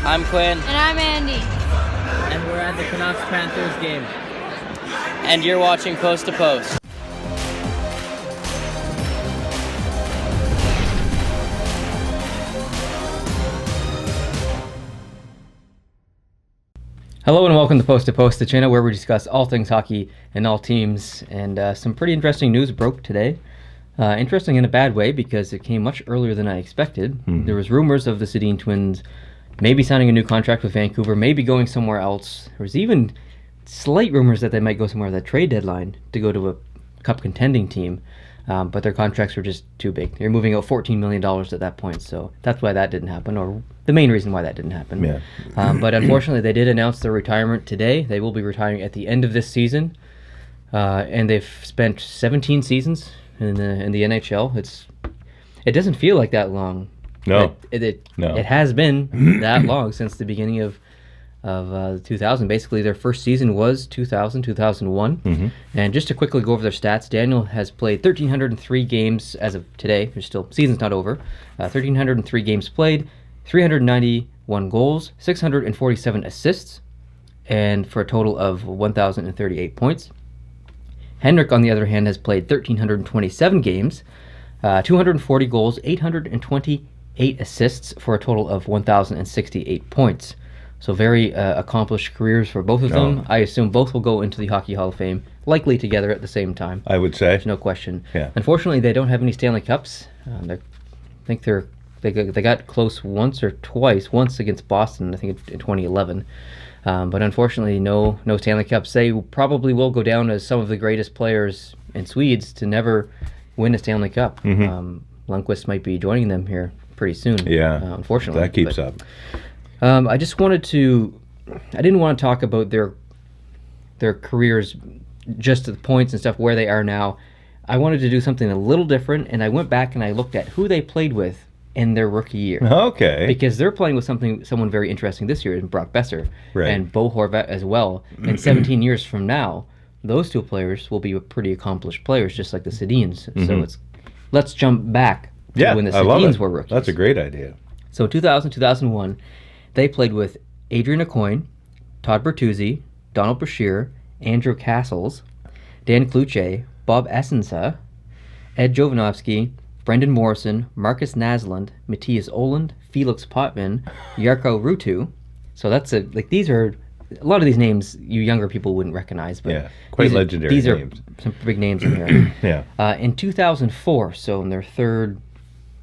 I'm Quinn. And I'm Andy. And we're at the Canucks-Panthers game. And you're watching Post to Post. Hello and welcome to Post, the channel where we discuss all things hockey and all teams. And some pretty interesting news broke today. Interesting in a bad way because it came much earlier than I expected. Mm-hmm. There was rumors of the Sedin twins maybe signing a new contract with Vancouver, maybe going somewhere else. There was even slight rumors that they might go somewhere at the trade deadline to go to a cup contending team. But their contracts were just too big. They're moving out $14 million at that point, so that's why that didn't happen, or the main reason why that didn't happen. Yeah. But unfortunately, they did announce their retirement today. They will be retiring at the end of this season, and they've spent 17 seasons in the NHL. It doesn't feel like that long. No. No. It has been that long since the beginning of 2000. Basically, their first season was 2001. Mm-hmm. And just to quickly go over their stats, Daniel has played 1,303 games as of today. There's still season's not over. 1,303 games played, 391 goals, 647 assists, and for a total of 1,038 points. Henrik, on the other hand, has played 1,327 games, 240 goals, 828 assists for a total of 1,068 points. So very accomplished careers for both of them. I assume both will go into the Hockey Hall of Fame, likely together at the same time. I would say. There's no question. Yeah. Unfortunately, they don't have any Stanley Cups. I think they got close once or twice. Once against Boston, I think in 2011. But unfortunately, no Stanley Cups. They probably will go down as some of the greatest players in Swedes to never win a Stanley Cup. Mm-hmm. Lundqvist might be joining them here pretty soon. Yeah. Unfortunately, that keeps up. I didn't want to talk about their careers, just the points and stuff, where they are now. I wanted to do something a little different, and I went back and I looked at who they played with in their rookie year. Okay. Because they're playing with someone very interesting this year, Brock Besser, right, and Bo Horvat as well. And 17 years from now, those two players will be pretty accomplished players, just like the Sedins. Mm-hmm. So let's jump back to when the Sedins were rookies. That's a great idea. So 2000, 2001, they played with Adrian Aucoin, Todd Bertuzzi, Donald Brashear, Andrew Castles, Dan Cloutier, Bob Essensa, Ed Jovanovski, Brendan Morrison, Marcus Naslund, Matthias Oland, Felix Potvin, Jarkko Ruutu. So these are a lot of these names you younger people wouldn't recognize, but quite legendary names. These are some big names in here. Yeah. In 2004, so in their third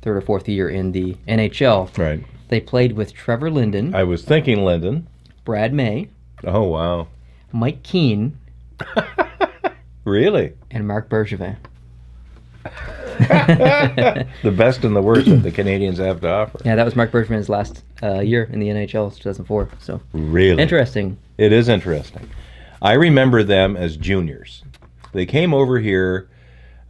or fourth year in the NHL, right, they played with Trevor Linden. I was thinking Linden. Brad May. Oh, wow. Mike Keane. Really? And Marc Bergevin. The best and the worst that the Canadians have to offer. Yeah, that was Marc Bergevin's last year in the NHL, 2004. So really interesting. It is interesting. I remember them as juniors. They came over here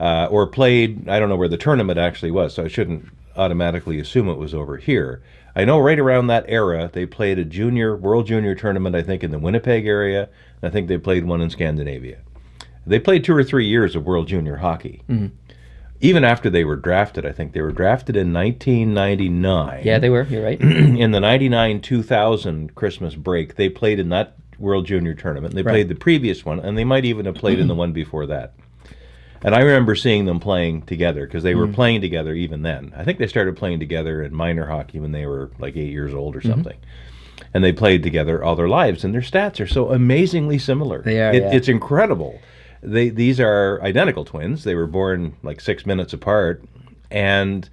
or played, I don't know where the tournament actually was, so I shouldn't automatically assume it was over here. I know right around that era, they played a World Junior tournament, I think, in the Winnipeg area, and I think they played one in Scandinavia. They played 2 or 3 years of World Junior hockey. Mm-hmm. Even after they were drafted, I think they were drafted in 1999. Yeah, they were. You're right. In the 99-2000 Christmas break, they played in that World Junior tournament. They played the previous one, and they might even have played in the one before that. And I remember seeing them playing together because they were playing together even then. I think they started playing together in minor hockey when they were like 8 years old or something. And they played together all their lives, and their stats are so amazingly similar. They are, It's incredible. These are identical twins. They were born like 6 minutes apart, and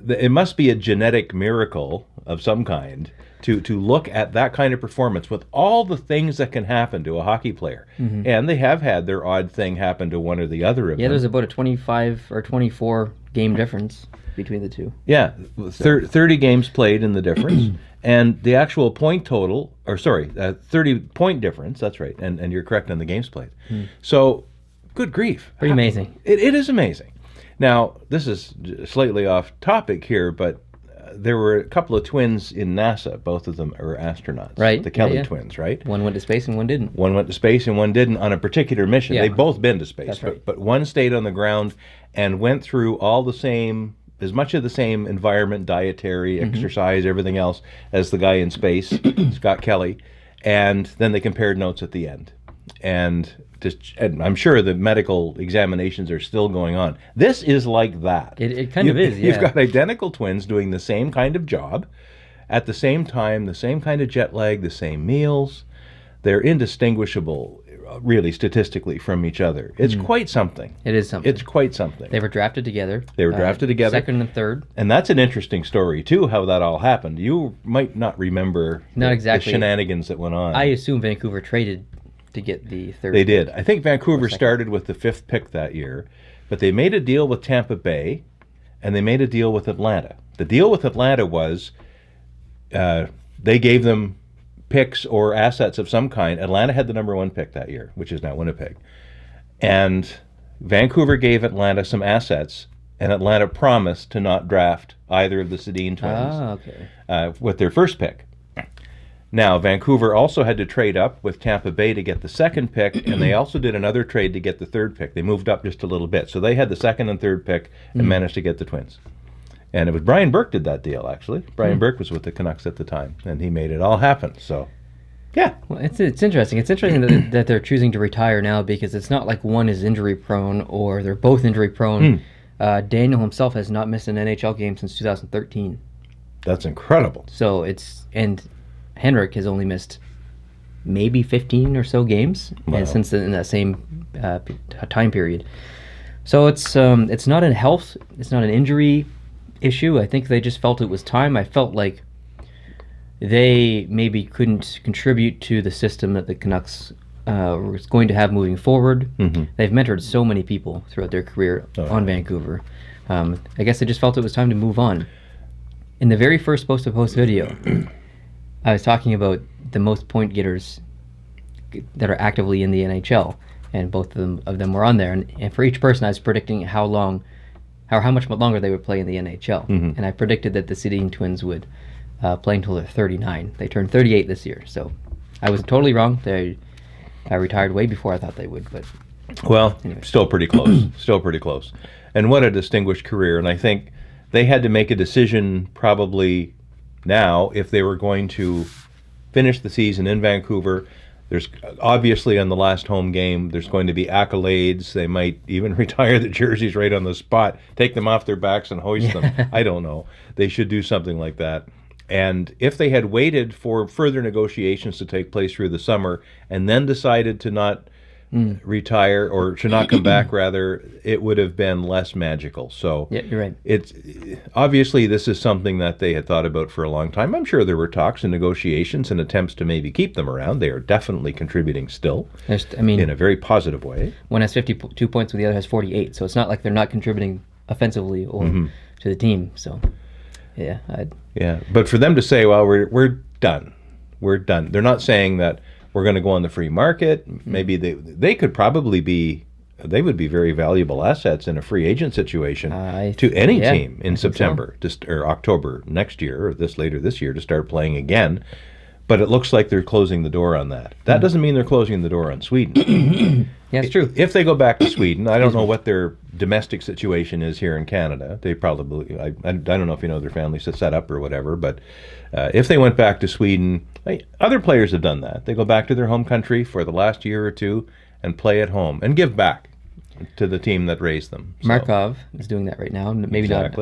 it must be a genetic miracle of some kind to look at that kind of performance with all the things that can happen to a hockey player. Mm-hmm. And they have had their odd thing happen to one or the other of them. Yeah, there's about a 25 or 24 game difference between the two. Yeah, 30 games played in the difference. And the actual point total, 30-point difference, that's right, and you're correct on the games played. So, good grief. Pretty amazing. It is amazing. Now, this is slightly off topic here, but there were a couple of twins in NASA. Both of them are astronauts. Right. The Kelly twins, right? One went to space and one didn't. One went to space and one didn't on a particular mission. Yeah. They've both been to space, That's right. but one stayed on the ground and went through all the same as much of the same environment, dietary, exercise, everything else, as the guy in space, Scott Kelly. And then they compared notes at the end. And I'm sure the medical examinations are still going on. This is like that. It kind of is, yeah. You've got identical twins doing the same kind of job at the same time, the same kind of jet lag, the same meals. They're indistinguishable, really, statistically, from each other. It's quite something. It is something. It's quite something. They were drafted together. Second and third. And that's an interesting story, too, how that all happened. You might not remember the shenanigans that went on. I assume Vancouver traded to get the third. They did. I think Vancouver started with the 5th pick that year, but they made a deal with Tampa Bay, and they made a deal with Atlanta. The deal with Atlanta was they gave them picks or assets of some kind. Atlanta had the number 1 pick that year, which is now Winnipeg. And Vancouver gave Atlanta some assets, and Atlanta promised to not draft either of the Sedin twins with their first pick. Now, Vancouver also had to trade up with Tampa Bay to get the 2nd pick, and they also did another trade to get the 3rd pick. They moved up just a little bit. So they had the 2nd and 3rd pick and managed to get the twins. And it was Brian Burke did that deal, actually. Brian Burke was with the Canucks at the time, and he made it all happen. So, yeah. Well, it's interesting. It's interesting that they're choosing to retire now, because it's not like one is injury prone or they're both injury prone. Daniel himself has not missed an NHL game since 2013. That's incredible. So and Henrik has only missed maybe 15 or so games since in that same time period. So it's not it's not an injury issue. I think they just felt it was time. I felt like they maybe couldn't contribute to the system that the Canucks was going to have moving forward. They've mentored so many people throughout their career on Vancouver. I guess they just felt it was time to move on. In the very first post-to-post video, I was talking about the most point getters that are actively in the NHL, and both of them were on there. And for each person, I was predicting how much longer they would play in the NHL. And I predicted that the Sedin twins would play until they're 39. They turned 38 this year, so I was totally wrong. They retired way before I thought they would. But anyway. Still pretty close. Still pretty close. And what a distinguished career. And I think they had to make a decision probably now if they were going to finish the season in Vancouver. There's obviously on the last home game, there's going to be accolades. They might even retire the jerseys right on the spot, take them off their backs and hoist them. I don't know. They should do something like that. And if they had waited for further negotiations to take place through the summer and then decided to not retire or to not come back, rather, it would have been less magical. So yeah, you're right. It's obviously this is something that they had thought about for a long time. I'm sure there were talks and negotiations and attempts to maybe keep them around. They are definitely contributing still, in a very positive way. One has 52 points and the other has 48, so it's not like they're not contributing offensively or to the team. So yeah, but for them to say, well, we're done. They're not saying that we're going to go on the free market. Maybe they could probably be, they would be very valuable assets in a free agent situation to any team in September or October next year or later this year to start playing again. But it looks like they're closing the door on that. That doesn't mean they're closing the door on Sweden. Yeah, it's true. If they go back to Sweden, I don't know what their domestic situation is here in Canada. They probably, I don't know if you know their families set up or whatever, but if they went back to Sweden, other players have done that. They go back to their home country for the last year or two and play at home and give back to the team that raised them. So. Markov is doing that right now. Maybe not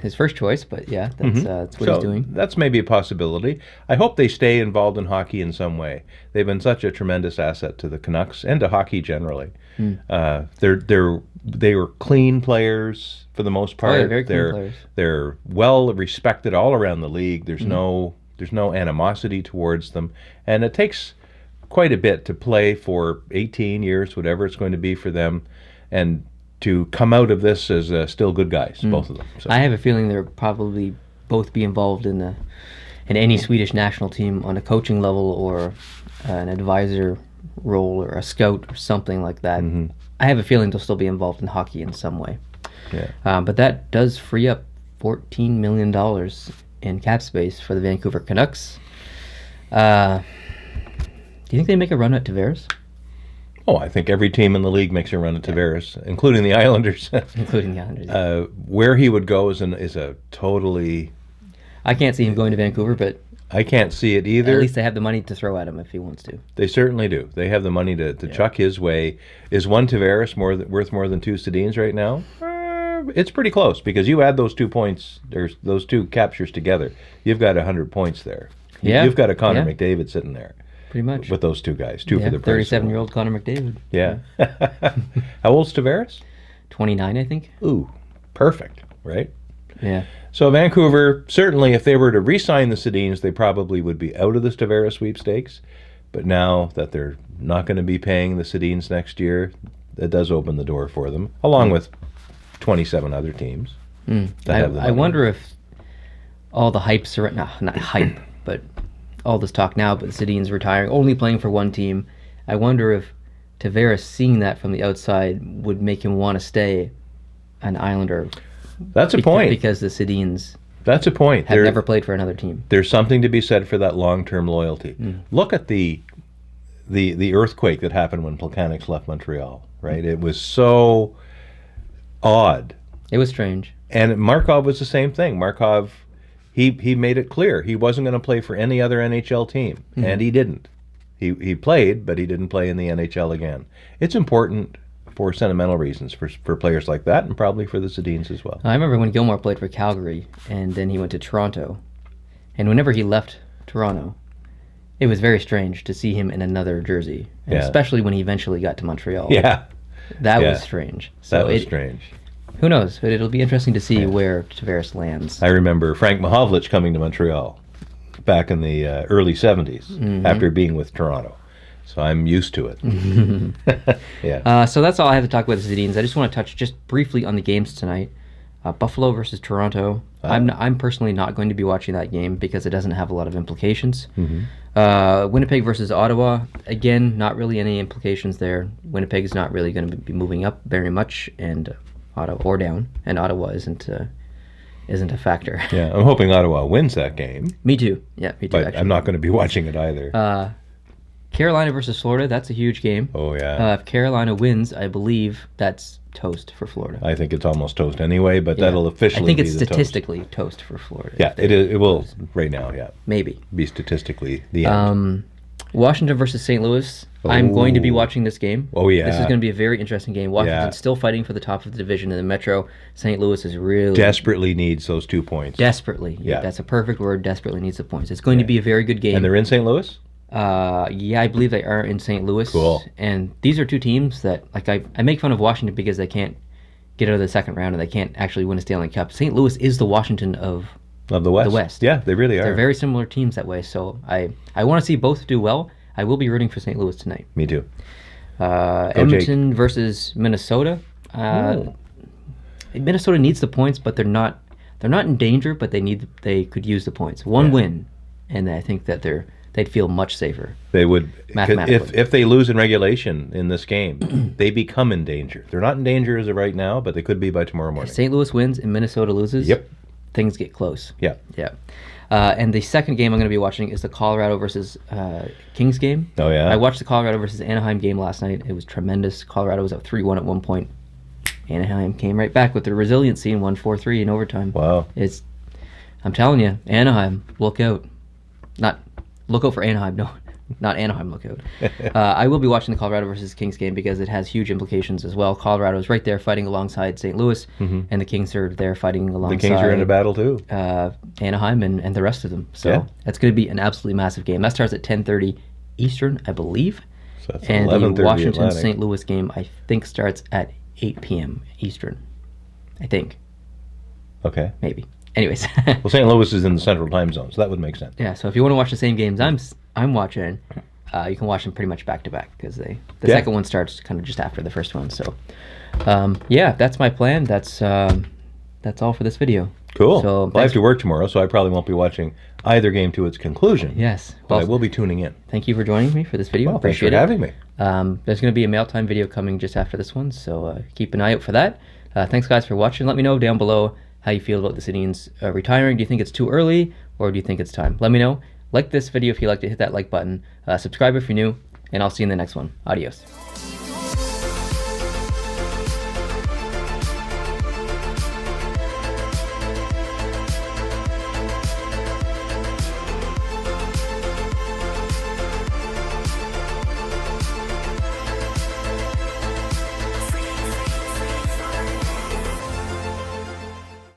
his first choice, but yeah, that's what he's doing. That's maybe a possibility. I hope they stay involved in hockey in some way. They've been such a tremendous asset to the Canucks and to hockey generally. They were clean players for the most part. Oh, yeah, very clean players. They're well respected all around the league. There's no animosity towards them, and it takes quite a bit to play for 18 years, whatever it's going to be for them, and to come out of this as still good guys, both of them. So. I have a feeling they'll probably both be involved in any Swedish national team on a coaching level or an advisor role or a scout or something like that. I have a feeling they'll still be involved in hockey in some way. Yeah. But that does free up $14 million in cap space for the Vancouver Canucks. Do you think they make a run at Tavares? Oh, I think every team in the league makes a run at Tavares, including the Islanders. Including the Islanders. Where he would go is a totally... I can't see him going to Vancouver, but I can't see it either. at least they have the money to throw at him if he wants to. They certainly do. They have the money to chuck his way. Is one Tavares worth more than two Sedins right now? It's pretty close, because you add those 2 points, there's those 2 captures together, you've got 100 points there. Yeah. You've got a Connor McDavid sitting there. Pretty much. With those 2 guys, two for the price. 37-year-old Connor McDavid. Yeah. How old's Tavares? 29, I think. Ooh, perfect, right? Yeah. So Vancouver, certainly if they were to re-sign the Sedins, they probably would be out of the Tavares sweepstakes. But now that they're not going to be paying the Sedins next year, that does open the door for them, along with 27 other teams. I wonder if all the hypes are not hype, but all this talk now about the Sedin's retiring, only playing for one team. I wonder if Tavares seeing that from the outside would make him want to stay an Islander. That's a point. Because the Sedins That's a point. have never played for another team. There's something to be said for that long-term loyalty. Look at the earthquake that happened when Plekanec left Montreal, right? It was so odd. It was strange. And Markov was the same thing. Markov, he made it clear he wasn't going to play for any other NHL team, and he didn't. He played, but he didn't play in the NHL again. It's important for sentimental reasons for players like that, and probably for the Sedins as well. I remember when Gilmore played for Calgary, and then he went to Toronto. And whenever he left Toronto, it was very strange to see him in another jersey, and especially when he eventually got to Montreal. Yeah. That was strange. So that was strange. Who knows? But it'll be interesting to see where Tavares lands. I remember Frank Mahovlich coming to Montreal back in the early 70s after being with Toronto. So I'm used to it. Yeah. So that's all I have to talk about the Sedins. I just want to touch just briefly on the games tonight. Buffalo versus Toronto. I'm personally not going to be watching that game because it doesn't have a lot of implications. Winnipeg versus Ottawa. Again, not really any implications there. Winnipeg is not really going to be moving up very much, and Ottawa or down, and Ottawa isn't a factor. Yeah, I'm hoping Ottawa wins that game. Me too. Yeah, me too. But actually. I'm not going to be watching it either. Carolina versus Florida. That's a huge game. Oh yeah. If Carolina wins, I believe that's toast for Florida. I think it's almost toast anyway, but that'll officially I think be it's the statistically toast for Florida. Yeah, it will right now. Yeah, maybe be statistically the end. Washington versus St. Louis. I'm going to be watching this game. Oh yeah, this is going to be a very interesting game. Washington's still fighting for the top of the division in the Metro. St. Louis is really desperately needs those 2 points. Desperately, yeah, that's a perfect word. Desperately needs the points. It's going to be a very good game. And they're in St. Louis. Yeah, I believe they are in St. Louis. Cool. And these are two teams that, like, I make fun of Washington because they can't get out of the second round and they can't actually win a Stanley Cup. St. Louis is the Washington of the West. The West. Yeah, they really are. They're very similar teams that way. So I want to see both do well. I will be rooting for St. Louis tonight. Me too. Edmonton versus Minnesota. Minnesota needs the points, but they're not in danger. But they could use the points. One win, and I think that they'd feel much safer. They would, mathematically. if they lose in regulation in this game, they become in danger. They're not in danger as of right now, but they could be by tomorrow morning. If St. Louis wins and Minnesota loses, things get close. Yeah. And the second game I'm going to be watching is the Colorado versus Kings game. Oh yeah. I watched the Colorado versus Anaheim game last night. It was tremendous. Colorado was up 3-1 at one point. Anaheim came right back with their resiliency and won 4-3 in overtime. Wow. I'm telling you, Anaheim, look out. Not look out for Anaheim, no. Not Anaheim, look out. I will be watching the Colorado versus Kings game because it has huge implications as well. Colorado is right there fighting alongside St. Louis, and the Kings are there fighting alongside... The Kings are in a battle too. Anaheim and the rest of them. So that's going to be an absolutely massive game. That starts at 10:30 Eastern, I believe. So that's and the Washington Atlantic. St. Louis game, I think, starts at 8 p.m. Eastern. I think. Okay. Maybe. Anyways. Well, St. Louis is in the Central Time Zone, so that would make sense. Yeah, so if you want to watch the same games I'm watching, you can watch them pretty much back to back because the second one starts kind of just after the first one. So, that's my plan. That's all for this video. Cool. So I have to work tomorrow, so I probably won't be watching either game to its conclusion. Yes. But I will be tuning in. Thank you for joining me for this video. Well, thanks for Appreciate it. having me. There's going to be a mail time video coming just after this one, so keep an eye out for that. Thanks, guys, for watching. Let me know down below how you feel about the Sedins retiring. Do you think it's too early, or do you think it's time? Let me know. Like this video if you liked it. Hit that like button. Subscribe if you're new, and I'll see you in the next one. Adios.